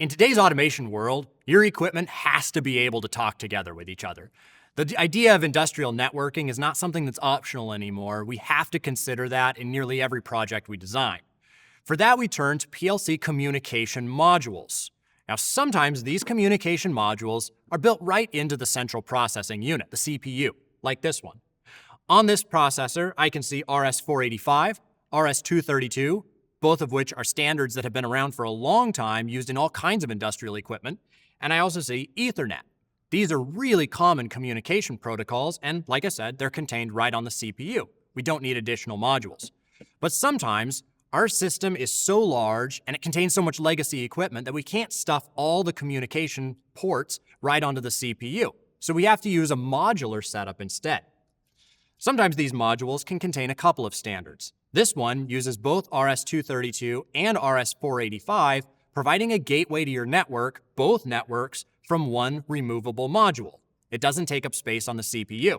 In today's automation world, your equipment has to be able to talk together with each other. The idea of industrial networking is not something that's optional anymore. We have to consider that in nearly every project we design. For that, we turn to PLC communication modules. Now, sometimes these communication modules are built right into the central processing unit, the CPU, like this one. On this processor, I can see RS-485, RS-232, both of which are standards that have been around for a long time, used in all kinds of industrial equipment. And I also see Ethernet. These are really common communication protocols, and like I said, they're contained right on the CPU. We don't need additional modules. But sometimes our system is so large and it contains so much legacy equipment that we can't stuff all the communication ports right onto the CPU. So we have to use a modular setup instead. Sometimes these modules can contain a couple of standards. This one uses both RS-232 and RS-485, providing a gateway to your network, both networks, from one removable module. It doesn't take up space on the CPU.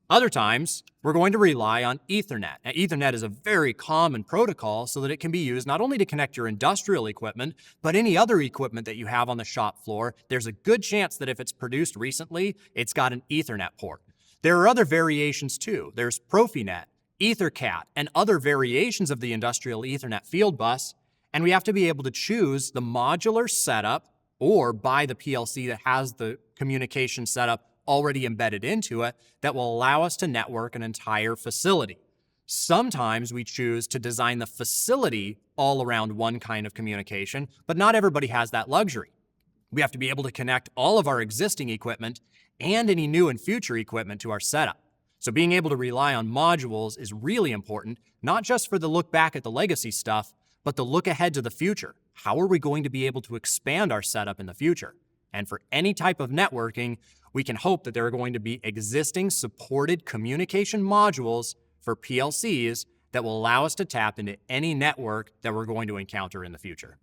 Other times, we're going to rely on Ethernet. Now, Ethernet is a very common protocol so that it can be used not only to connect your industrial equipment, but any other equipment that you have on the shop floor. There's a good chance that if it's produced recently, it's got an Ethernet port. There are other variations too. There's Profinet, EtherCAT, and other variations of the industrial Ethernet field bus, and we have to be able to choose the modular setup or buy the PLC that has the communication setup already embedded into it that will allow us to network an entire facility. Sometimes we choose to design the facility all around one kind of communication, but not everybody has that luxury. We have to be able to connect all of our existing equipment and any new and future equipment to our setup. So being able to rely on modules is really important, not just for the look back at the legacy stuff, but the look ahead to the future. How are we going to be able to expand our setup in the future? And for any type of networking, we can hope that there are going to be existing supported communication modules for PLCs that will allow us to tap into any network that we're going to encounter in the future.